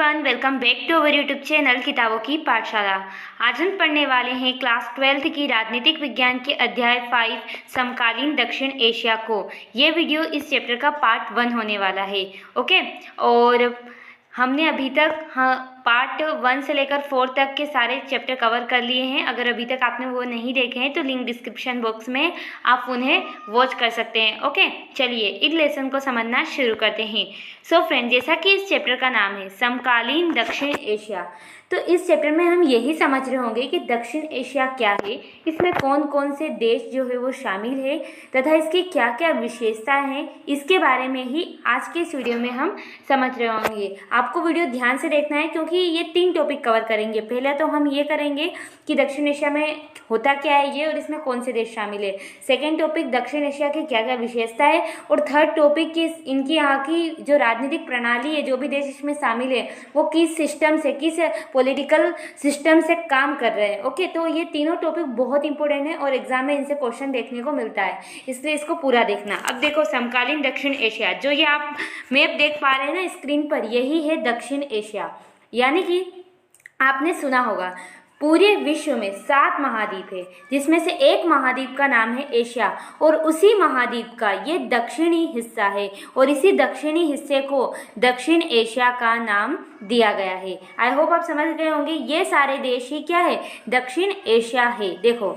Everyone, welcome back to our YouTube channel किताबों की पाठशाला। आज हम पढ़ने वाले हैं क्लास 12th की राजनीतिक विज्ञान के अध्याय 5 समकालीन दक्षिण एशिया को। ये वीडियो इस चैप्टर का पार्ट 1 होने वाला है। ओके, और हमने अभी तक पार्ट 1 से लेकर 4 तक के सारे चैप्टर कवर कर लिए हैं। अगर अभी तक आपने वो नहीं देखे हैं तो लिंक डिस्क्रिप्शन बॉक्स में आप उन्हें वॉच कर सकते हैं। ओके, चलिए इस लेसन को समझना शुरू करते हैं। सो फ्रेंड, जैसा कि इस चैप्टर का नाम है समकालीन दक्षिण एशिया, तो इस चैप्टर में हम यही समझ रहे होंगे कि दक्षिण एशिया क्या है, इसमें कौन कौन से देश जो है वो शामिल है तथा इसकी क्या क्या विशेषताएं हैं, इसके बारे में ही आज के इस वीडियो में हम समझ रहे होंगे। आपको वीडियो ध्यान से देखना है क्योंकि ये 3 टॉपिक कवर करेंगे। पहले तो हम ये करेंगे कि दक्षिण एशिया में होता क्या है ये और इसमें कौन से देश शामिल है। सेकेंड टॉपिक दक्षिण एशिया की क्या क्या विशेषता है, और थर्ड टॉपिक की इनकी यहाँ की जो राजनीतिक प्रणाली है, जो भी देश इसमें शामिल है वो किस सिस्टम से, किस पॉलिटिकल सिस्टम से काम कर रहे हैं। ओके, तो ये तीनों टॉपिक बहुत इंपॉर्टेंट है और एग्जाम में इनसे क्वेश्चन देखने को मिलता है, इसलिए इसको पूरा देखना। अब देखो समकालीन दक्षिण एशिया, जो ये आप मैप देख पा रहे हैं ना स्क्रीन पर, यही है दक्षिण एशिया। यानी कि आपने सुना होगा पूरे विश्व में 7 महाद्वीप है, जिसमें से एक महाद्वीप का नाम है एशिया, और उसी महाद्वीप का ये दक्षिणी हिस्सा है, और इसी दक्षिणी हिस्से को दक्षिण एशिया का नाम दिया गया है। आई होप आप समझ गए होंगे, ये सारे देश ही क्या है, दक्षिण एशिया है। देखो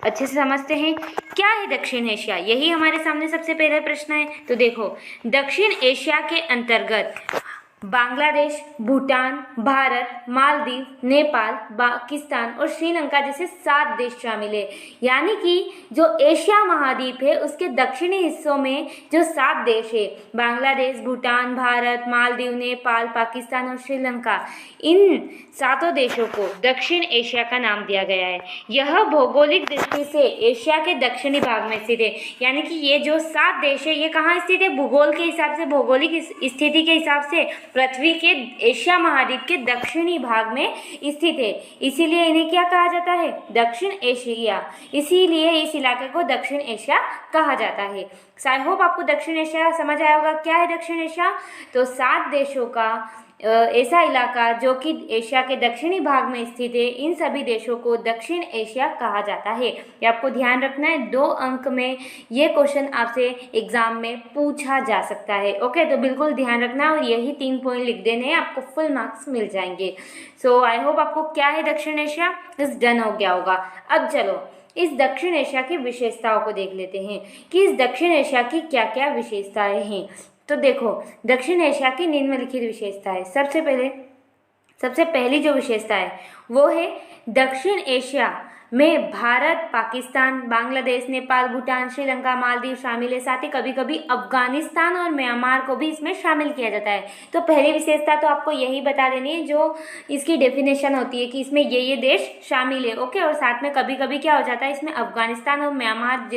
अच्छे से समझते हैं क्या है दक्षिण एशिया, यही हमारे सामने सबसे पहला प्रश्न है। तो देखो दक्षिण एशिया के अंतर्गत बांग्लादेश, भूटान, भारत, मालदीव, नेपाल, पाकिस्तान और श्रीलंका जैसे 7 देश शामिल है। यानी कि जो एशिया महाद्वीप है उसके दक्षिणी हिस्सों में जो 7 देश है, बांग्लादेश, भूटान, भारत, मालदीव, नेपाल, पाकिस्तान और श्रीलंका, इन 7 देशों को दक्षिण एशिया का नाम दिया गया है। यह भौगोलिक दृष्टि से एशिया के दक्षिणी भाग में स्थित है। यानी कि ये जो 7 देश है ये कहाँ स्थित है, भूगोल के हिसाब से, भौगोलिक स्थिति के हिसाब से पृथ्वी के एशिया महाद्वीप के दक्षिणी भाग में स्थित है, इसीलिए इन्हें क्या कहा जाता है, दक्षिण एशिया। इसीलिए इस इलाके को दक्षिण एशिया कहा जाता है। आई होप आपको दक्षिण एशिया समझ आया होगा क्या है दक्षिण एशिया। तो 7 देशों का ऐसा इलाका जो कि एशिया के दक्षिणी भाग में स्थित है, इन सभी देशों को दक्षिण एशिया कहा जाता है। ये आपको ध्यान रखना है, 2 अंक में ये क्वेश्चन आपसे एग्जाम में पूछा जा सकता है। ओके, तो बिल्कुल ध्यान रखना और यही 3 पॉइंट लिख देने हैं, आपको फुल मार्क्स मिल जाएंगे। सो आई होप आपको क्या है दक्षिण एशिया इस डन हो गया होगा। अब चलो इस दक्षिण एशिया की विशेषताओं को देख लेते हैं कि इस दक्षिण एशिया की क्या क्या विशेषताएं हैं। तो देखो दक्षिण एशिया की निम्नलिखित विशेषता है। सबसे पहली जो विशेषता है वो है दक्षिण एशिया में भारत, पाकिस्तान, बांग्लादेश, नेपाल, भूटान, श्रीलंका, मालदीव शामिल है। साथ ही कभी कभी अफगानिस्तान और म्यांमार को भी इसमें शामिल किया जाता है। तो पहली विशेषता तो आपको यही बता देनी है जो इसकी डेफिनेशन होती है कि इसमें ये देश शामिल है। ओके, और साथ में कभी कभी क्या हो जाता है, इसमें अफगानिस्तान और म्यांमार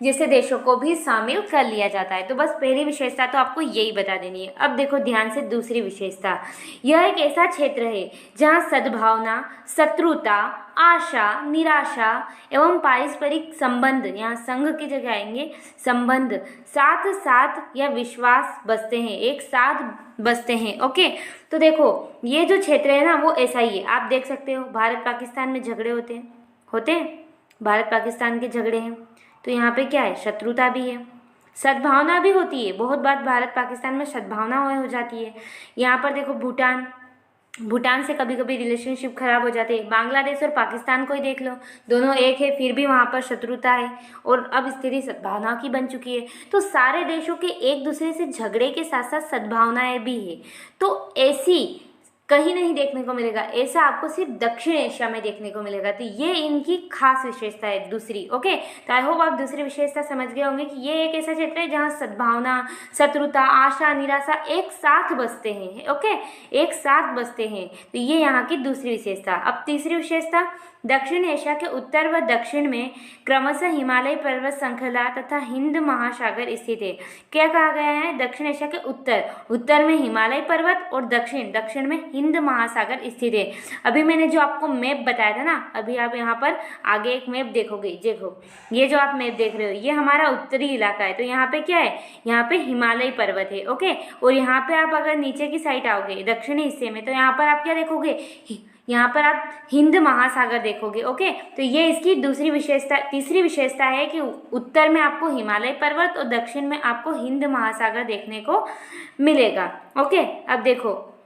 जैसे देशों को भी शामिल कर लिया जाता है। तो बस पहली विशेषता तो आपको यही बता देनी है। अब देखो ध्यान से दूसरी विशेषता, यह एक ऐसा क्षेत्र है जहाँ सद्भावना, शत्रुता, आशा, निराशा एवं पारस्परिक संबंध, यहाँ संघ की जगह आएंगे संबंध, साथ साथ या विश्वास बसते हैं, एक साथ बसते हैं। ओके, तो देखो ये जो क्षेत्र है ना वो ऐसा ही है। आप देख सकते हो भारत पाकिस्तान में झगड़े होते हैं, भारत पाकिस्तान के झगड़े हैं, तो यहाँ पे क्या है, शत्रुता भी है, सद्भावना भी होती है। बहुत बार भारत पाकिस्तान में सद्भावना हो जाती है। यहाँ पर देखो भूटान से कभी कभी रिलेशनशिप खराब हो जाते हैं। बांग्लादेश और पाकिस्तान को ही देख लो, दोनों एक है फिर भी वहाँ पर शत्रुता है, और अब स्थिति सद्भावना की बन चुकी है। तो सारे देशों के एक दूसरे से झगड़े के साथ साथ सद्भावनाएं भी है। तो ऐसी कहीं नहीं देखने को मिलेगा, ऐसा आपको सिर्फ दक्षिण एशिया में देखने को मिलेगा। तो ये इनकी खास विशेषता है दूसरी। ओके, तो आई होप आप दूसरी विशेषता समझ गए होंगे कि ये एक ऐसा क्षेत्र है जहाँ सद्भावना, शत्रुता, आशा, निराशा एक साथ बसते हैं। ओके, एक साथ बसते हैं, तो ये यहाँ की दूसरी विशेषता। अब तीसरी विशेषता, दक्षिण एशिया के उत्तर व दक्षिण में क्रमशः हिमालय पर्वत श्रृंखला तथा हिंद महासागर स्थित है। क्या कहा गया है, दक्षिण एशिया के उत्तर में हिमालय पर्वत और दक्षिण में हिंद महासागर स्थित है। अभी मैंने जो आपको मैप बताया था ना, अभी आप यहाँ पर आगे एक मैप देखोगे, देखो ये जो आप मैप देख रहे हो ये हमारा उत्तरी इलाका है। तो यहाँ पे क्या है, यहाँ पे हिमालय पर्वत है, ओके। और यहाँ पे आप अगर नीचे की साइड आओगे दक्षिणी हिस्से में, तो यहाँ पर आप क्या देखोगे, यहाँ पर आप हिंद महासागर देखोगे, ओके। तो ये इसकी दूसरी विशेषता, तीसरी विशेषता है कि उत्तर में आपको हिमालय पर्वत और दक्षिण में आपको हिंद महासागर देखने को मिलेगा, ओके। अब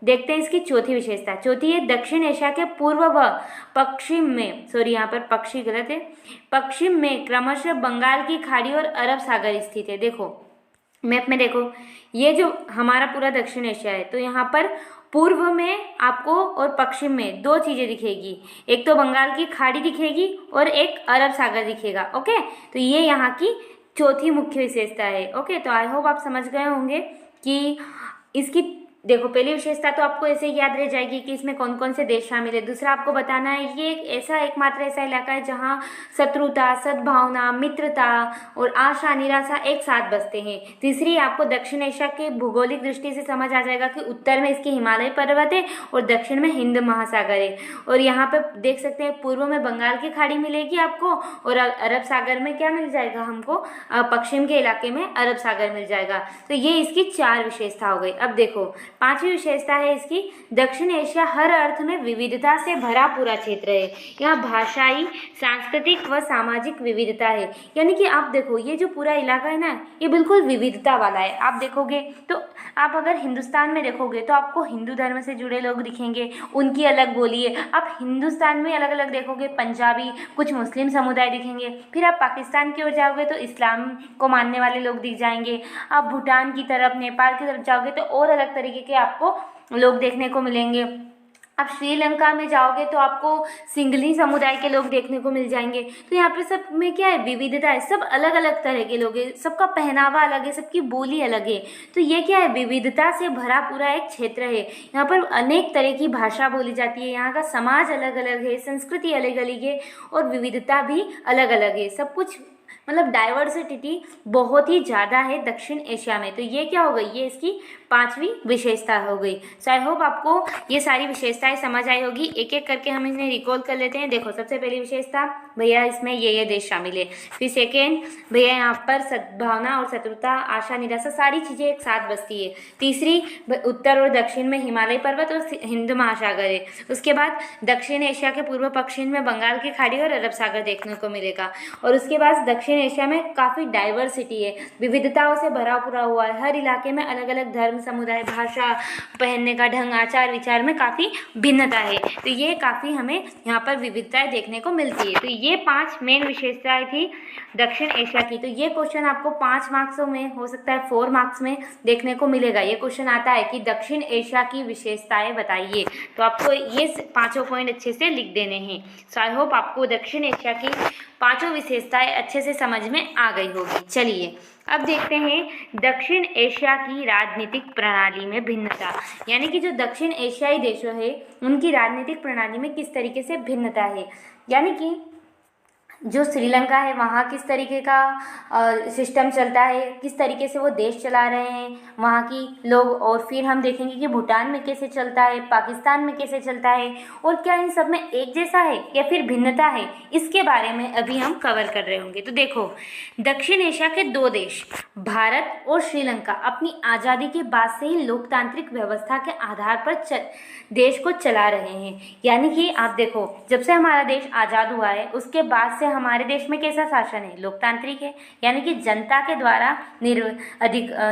देखते हैं इसकी चौथी विशेषता। चौथी है दक्षिण एशिया के पूर्व व पश्चिम में, सॉरी यहाँ पर पक्षी गलत है, पश्चिम में क्रमशः बंगाल की खाड़ी और अरब सागर स्थित है। देखो मैप में देखो, ये जो हमारा पूरा दक्षिण एशिया है, तो यहाँ पर पूर्व में आपको और पश्चिम में दो चीजें दिखेगी, एक तो बंगाल की खाड़ी दिखेगी और एक अरब सागर दिखेगा, ओके। तो ये यहाँ की चौथी मुख्य विशेषता है, ओके। तो आई होप आप समझ गए होंगे कि इसकी, देखो पहली विशेषता तो आपको ऐसे ही याद रह जाएगी कि इसमें कौन कौन से देश शामिल है। दूसरा आपको बताना है ये एकमात्र ऐसा इलाका है जहाँ शत्रुता, सद्भावना, मित्रता और आशा निराशा एक साथ बसते हैं। तीसरी आपको दक्षिण एशिया के भौगोलिक दृष्टि से समझ आ जाएगा कि उत्तर में इसके हिमालय पर्वत है और दक्षिण में हिंद महासागर है। और यहाँ पे देख सकते हैं पूर्व में बंगाल की खाड़ी मिलेगी आपको और अरब सागर में क्या मिल जाएगा हमको, पश्चिम के इलाके में अरब सागर मिल जाएगा। तो ये इसकी 4 विशेषता हो गई। अब देखो पांचवी विशेषता है इसकी, दक्षिण एशिया हर अर्थ में विविधता से भरा पूरा क्षेत्र है। यहाँ भाषाई, सांस्कृतिक व सामाजिक विविधता है। यानी कि आप देखो ये जो पूरा इलाका है ना, ये बिल्कुल विविधता वाला है। आप देखोगे तो आप अगर हिंदुस्तान में देखोगे तो आपको हिंदू धर्म से जुड़े लोग दिखेंगे, उनकी अलग बोली है। आप हिंदुस्तान में अलग अलग देखोगे, पंजाबी, कुछ मुस्लिम समुदाय दिखेंगे। फिर आप पाकिस्तान की ओर जाओगे तो इस्लाम को मानने वाले लोग दिख जाएंगे। आप भूटान की तरफ, नेपाल की तरफ जाओगे तो और अलग तरीके के आपको लोग देखने को मिलेंगे। आप श्रीलंका में जाओगे तो आपको सिंगली समुदाय के लोग देखने को मिल जाएंगे। तो यहाँ पे सब में क्या है, विविधता है, सब अलग अलग तरह के लोग हैं, सबका पहनावा अलग है, सबकी बोली अलग है। तो ये क्या है, विविधता से भरा पूरा एक क्षेत्र है। यहाँ पर अनेक तरह की भाषा बोली जाती है, यहाँ का समाज अलग अलग है, संस्कृति अलग अलग है और विविधता भी अलग अलग है। सब कुछ मतलब डाइवर्सिटी बहुत ही ज़्यादा है दक्षिण एशिया में। तो ये क्या हो गई, ये इसकी 5वीं विशेषता हो गई। सो आई होप आपको ये सारी विशेषताएं समझ आई होगी। एक एक करके हम इन्हें रिकॉल कर लेते हैं। देखो सबसे पहली विशेषता, भैया इसमें ये देश शामिल है। फिर सेकेंड, भैया यहाँ पर सद्भावना और शत्रुता, आशा निराशा, सारी चीज़ें एक साथ बसती है। तीसरी, उत्तर और दक्षिण में हिमालय पर्वत और हिंद महासागर है। उसके बाद दक्षिण एशिया के पूर्व पश्चिम में बंगाल की खाड़ी और अरब सागर देखने को मिलेगा। और उसके बाद दक्षिण एशिया में काफ़ी डाइवर्सिटी है, विविधताओं से भरा पूरा हुआ है। हर इलाके में अलग अलग धर्म, समुदाय, भाषा, पहनने का ढंग, आचार विचार में काफ़ी भिन्नता है। तो ये काफ़ी हमें यहाँ पर विविधताएं देखने को मिलती है। तो ये 5 मेन विशेषताएं थी दक्षिण एशिया की। तो ये क्वेश्चन आपको 5 मार्क्सों में, हो सकता है 4 मार्क्स में देखने को मिलेगा। ये क्वेश्चन आता है कि दक्षिण एशिया की विशेषताएं बताइए, तो आपको ये 5 पॉइंट अच्छे से लिख देने हैं। सो आई होप आपको दक्षिण एशिया की 5 विशेषताएं अच्छे से समझ में आ गई होगी। चलिए अब देखते हैं दक्षिण एशिया की राजनीतिक प्रणाली में भिन्नता, यानी कि जो दक्षिण एशियाई देशों है उनकी राजनीतिक प्रणाली में किस तरीके से भिन्नता है। यानी कि जो श्रीलंका है वहाँ किस तरीके का सिस्टम चलता है, किस तरीके से वो देश चला रहे हैं वहाँ की लोग। और फिर हम देखेंगे कि भूटान में कैसे चलता है, पाकिस्तान में कैसे चलता है, और क्या इन सब में एक जैसा है या फिर भिन्नता है, इसके बारे में अभी हम कवर कर रहे होंगे। तो देखो दक्षिण एशिया के 2 देश भारत और श्रीलंका अपनी आज़ादी के बाद से ही लोकतांत्रिक व्यवस्था के आधार पर देश को चला रहे हैं। यानी कि आप देखो जब से हमारा देश आज़ाद हुआ है उसके बाद से हमारे देश में कैसा शासन है, लोकतांत्रिक है। यानी कि जनता के द्वारा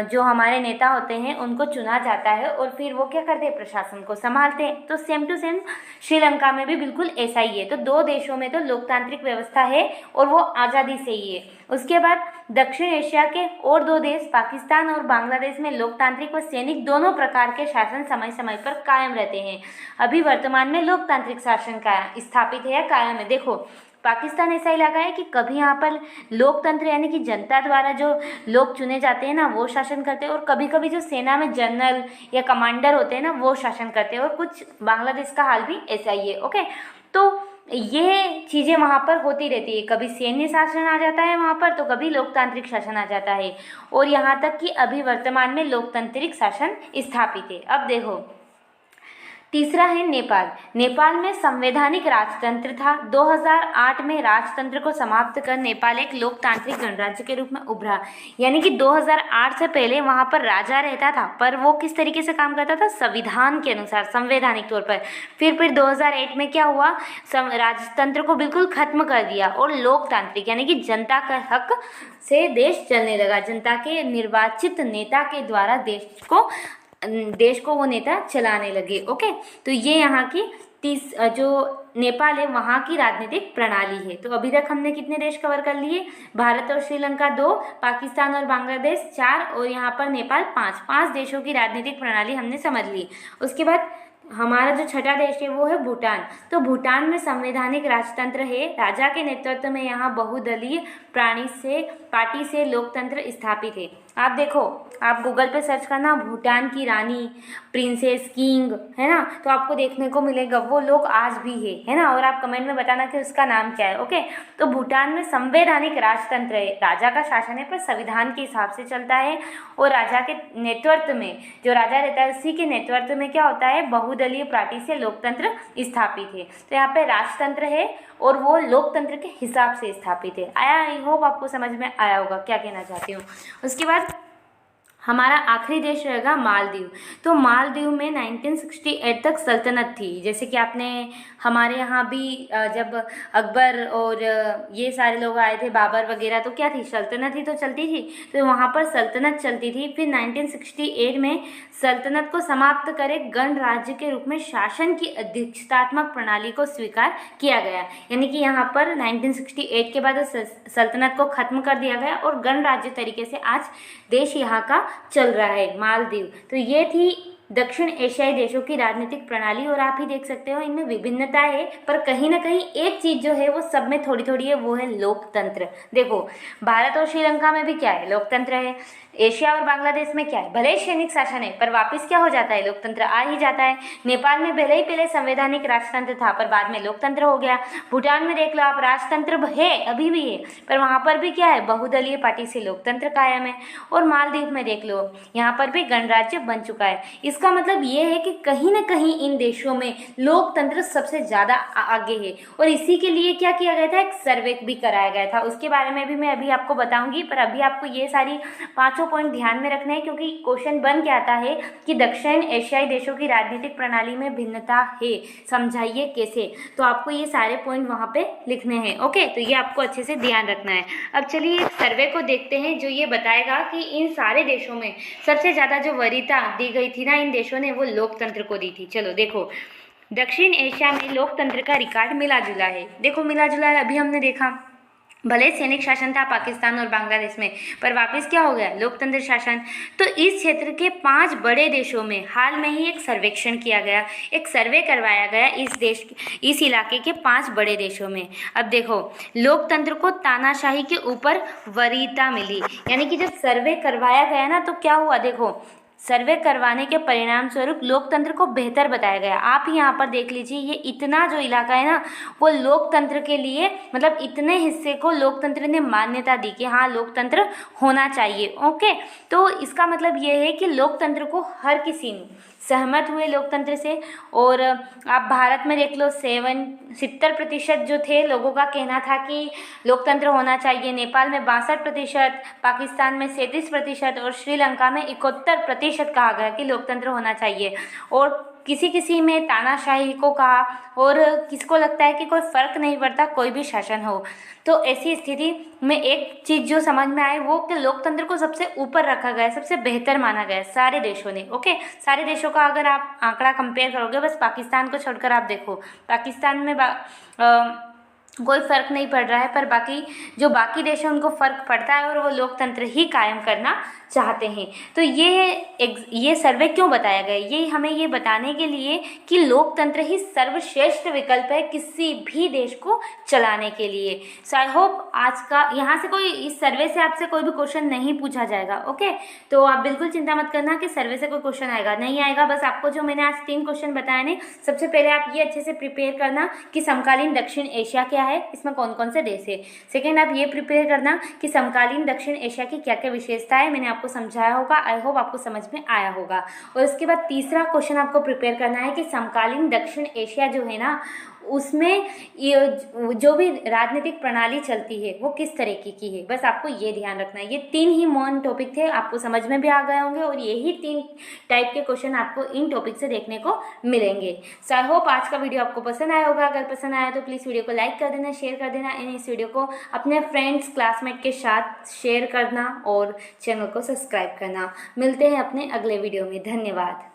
जो हमारे नेता होते हैं उनको चुना जाता है और फिर वो क्या करते हैं, प्रशासन को संभालते हैं। तो सेम टू सेम श्रीलंका में भी बिल्कुल ऐसा ही है। तो 2 देशों में तो लोकतांत्रिक व्यवस्था है और वो आज़ादी से ही है। उसके बाद दक्षिण एशिया के और 2 देश पाकिस्तान और बांग्लादेश में लोकतांत्रिक व सैनिक दोनों प्रकार के शासन समय समय पर कायम रहते हैं। अभी वर्तमान में लोकतांत्रिक शासन का स्थापित है या कायम है। देखो पाकिस्तान ऐसा इलाका है कि कभी यहाँ पर लोकतंत्र यानी कि जनता द्वारा जो लोग चुने जाते हैं ना वो शासन करते हैं, और कभी कभी जो सेना में जनरल या कमांडर होते हैं ना वो शासन करते हैं। और कुछ बांग्लादेश का हाल भी ऐसा ही है, ओके। तो ये चीज़ें वहाँ पर होती रहती है, कभी सैन्य शासन आ जाता है वहाँ पर तो कभी लोकतांत्रिक शासन आ जाता है, और यहाँ तक कि अभी वर्तमान में लोकतांत्रिक शासन स्थापित है। अब देखो तीसरा है नेपाल। नेपाल में संवैधानिक राजतंत्र था। 2008 में राजतंत्र को समाप्त कर नेपाल एक लोकतांत्रिक गणराज्य के रूप में उभरा। यानी कि 2008 से पहले वहाँ पर राजा रहता था, पर वो किस तरीके से काम करता था? संविधान के अनुसार, संवैधानिक तौर पर। फिर 2008 में क्या हुआ? राजतंत्र को बिल्कुल खत्म कर दिया और लोकतांत्रिक यानी कि जनता का हक से देश चलने लगा। जनता के निर्वाचित नेता के द्वारा देश को वो नेता चलाने लगे। ओके, तो ये यहाँ की जो नेपाल है वहाँ की राजनीतिक प्रणाली है। तो अभी तक हमने कितने देश कवर कर लिए? भारत और श्रीलंका 2, पाकिस्तान और बांग्लादेश 4 और यहाँ पर नेपाल 5 देशों की राजनीतिक प्रणाली हमने समझ ली। उसके बाद हमारा जो छठा देश है वो है भूटान। तो भूटान में संवैधानिक राजतंत्र है। राजा के नेतृत्व में यहाँ बहुदलीय पार्टी से लोकतंत्र स्थापित है। आप देखो, आप गूगल पे सर्च करना भूटान की रानी, प्रिंसेस, किंग, है ना, तो आपको देखने को मिलेगा। वो लोग आज भी है ना, और आप कमेंट में बताना कि उसका नाम क्या है। ओके, तो भूटान में संवैधानिक राजतंत्र है। राजा का शासन है पर संविधान के हिसाब से चलता है और राजा के नेतृत्व में, जो राजा रहता है उसी के नेतृत्व में क्या होता है? बहुदलीय पार्टी से लोकतंत्र स्थापित है। तो यहाँ पे राजतंत्र है और वो लोकतंत्र के हिसाब से स्थापित है। आई होप आपको समझ में आया होगा क्या कहना चाहती हूँ। उसके बाद हमारा आखिरी देश रहेगा मालदीव। तो मालदीव में 1968 तक सल्तनत थी। जैसे कि आपने हमारे यहाँ भी जब अकबर और ये सारे लोग आए थे, बाबर वगैरह, तो क्या थी? सल्तनत ही तो चलती थी। तो वहाँ पर सल्तनत चलती थी। फिर 1968 में सल्तनत को समाप्त कर एक गणराज्य के रूप में शासन की अध्यक्षतात्मक प्रणाली को स्वीकार किया गया। यानी कि यहाँ पर 1968 के बाद सल्तनत को खत्म कर दिया गया और गणराज्य तरीके से आज देश यहाँ का चल रहा है, मालदीव। तो ये थी दक्षिण एशियाई देशों की राजनीतिक प्रणाली और आप ही देख सकते हो इनमें विभिन्नता है, पर कहीं ना कहीं एक चीज जो है वो सब में थोड़ी थोड़ी है, वो है लोकतंत्र। देखो, भारत और श्रीलंका में भी क्या है? लोकतंत्र है। एशिया और बांग्लादेश में क्या है? भले ही सैनिक शासन है पर वापस क्या हो जाता है? लोकतंत्र आ ही जाता है। नेपाल में भले ही पहले संवैधानिक राजतंत्र था पर बाद में लोकतंत्र हो गया। भूटान में देख लो आप, राजतंत्र है, अभी भी है, पर वहाँ पर भी क्या है? बहुदलीय पार्टी से लोकतंत्र कायम है। और मालदीव में देख लो, यहाँ पर भी गणराज्य बन चुका है। इसका मतलब ये है कि कहीं ना कहीं इन देशों में लोकतंत्र सबसे ज़्यादा आगे है और इसी के लिए क्या किया गया था? एक सर्वे भी कराया गया था। उसके बारे में भी मैं अभी आपको बताऊंगी, पर अभी आपको ये सारी 5 पॉइंट ध्यान में रखना है क्योंकि क्वेश्चन बन के आता है कि दक्षिण एशियाई देशों की राजनीतिक प्रणाली में भिन्नता है, समझाइए कैसे। तो आपको ये सारे पॉइंट वहाँ पे लिखने हैं। ओके, तो ये आपको अच्छे से ध्यान रखना है। अब चलिए एक सर्वे को देखते हैं जो ये बताएगा कि इन सारे देशों में सबसे ज़्यादा जो वरीयता दी गई थी ना इन देशों ने, वो लोकतंत्र को दी थी। चलो देखो, दक्षिण एशिया में लोकतंत्र का रिकॉर्ड मिला जुला है। देखो मिला जुला है, अभी हमने देखा भले सैनिक शासन था पाकिस्तान और बांग्लादेश में, पर वापस क्या हो गया? लोकतंत्र शासन। तो इस क्षेत्र के 5 बड़े देशों में हाल में ही एक सर्वेक्षण किया गया, एक सर्वे करवाया गया इस इलाके के 5 बड़े देशों में। अब देखो, लोकतंत्र को तानाशाही के ऊपर वरीयता मिली। यानी कि जब सर्वे करवाया गया ना, तो क्या हुआ? देखो, सर्वे करवाने के परिणाम स्वरूप लोकतंत्र को बेहतर बताया गया। आप ही यहाँ पर देख लीजिए, ये इतना जो इलाका है ना, वो लोकतंत्र के लिए, मतलब इतने हिस्से को लोकतंत्र ने मान्यता दी कि हाँ लोकतंत्र होना चाहिए। ओके, तो इसका मतलब ये है कि लोकतंत्र को हर किसी ने सहमत हुए लोकतंत्र से। और आप भारत में देख लो, 70% जो थे लोगों का कहना था कि लोकतंत्र होना चाहिए। नेपाल में 62%, पाकिस्तान में 37% और श्रीलंका में 71% कहा गया कि लोकतंत्र होना चाहिए। और किसी में तानाशाही को कहा और किसको लगता है कि कोई फर्क नहीं पड़ता, कोई भी शासन हो। तो ऐसी स्थिति में एक चीज़ जो समझ में आए वो कि लोकतंत्र को सबसे ऊपर रखा गया, सबसे बेहतर माना गया सारे देशों ने। ओके, सारे देशों का अगर आप आंकड़ा कंपेयर करोगे, बस पाकिस्तान को छोड़कर आप देखो, पाकिस्तान में कोई फ़र्क नहीं पड़ रहा है, पर बाकी देश हैं उनको फ़र्क पड़ता है और वो लोकतंत्र ही कायम करना चाहते हैं। तो ये सर्वे क्यों बताया गया? ये हमें ये बताने के लिए कि लोकतंत्र ही सर्वश्रेष्ठ विकल्प है किसी भी देश को चलाने के लिए। सो आई होप आज का यहाँ से इस सर्वे से आपसे कोई भी क्वेश्चन नहीं पूछा जाएगा। ओके, तो आप बिल्कुल चिंता मत करना कि सर्वे से कोई क्वेश्चन आएगा, नहीं आएगा। बस आपको जो मैंने आज 3 क्वेश्चन बताए ने, सबसे पहले आप ये अच्छे से प्रिपेयर करना कि समकालीन दक्षिण एशिया क्या है, है, इसमें कौन कौन से देश है। सेकेंड, आप ये प्रिपेयर करना कि समकालीन दक्षिण एशिया की क्या क्या विशेषता है, मैंने आपको समझाया होगा, आई होप आपको समझ में आया होगा। और उसके बाद तीसरा क्वेश्चन आपको प्रिपेयर करना है कि समकालीन दक्षिण एशिया जो है ना, उसमें ये जो भी राजनीतिक प्रणाली चलती है वो किस तरीके की है, बस आपको ये ध्यान रखना है। ये 3 ही मेन टॉपिक थे, आपको समझ में भी आ गए होंगे और यही 3 टाइप के क्वेश्चन आपको इन टॉपिक से देखने को मिलेंगे। सो आई होप आज का वीडियो आपको पसंद आया होगा। अगर पसंद आया तो प्लीज़ वीडियो को लाइक कर देना, शेयर कर देना एंड इस वीडियो को अपने फ्रेंड्स क्लासमेट के साथ शेयर करना और चैनल को सब्सक्राइब करना। मिलते हैं अपने अगले वीडियो में। धन्यवाद।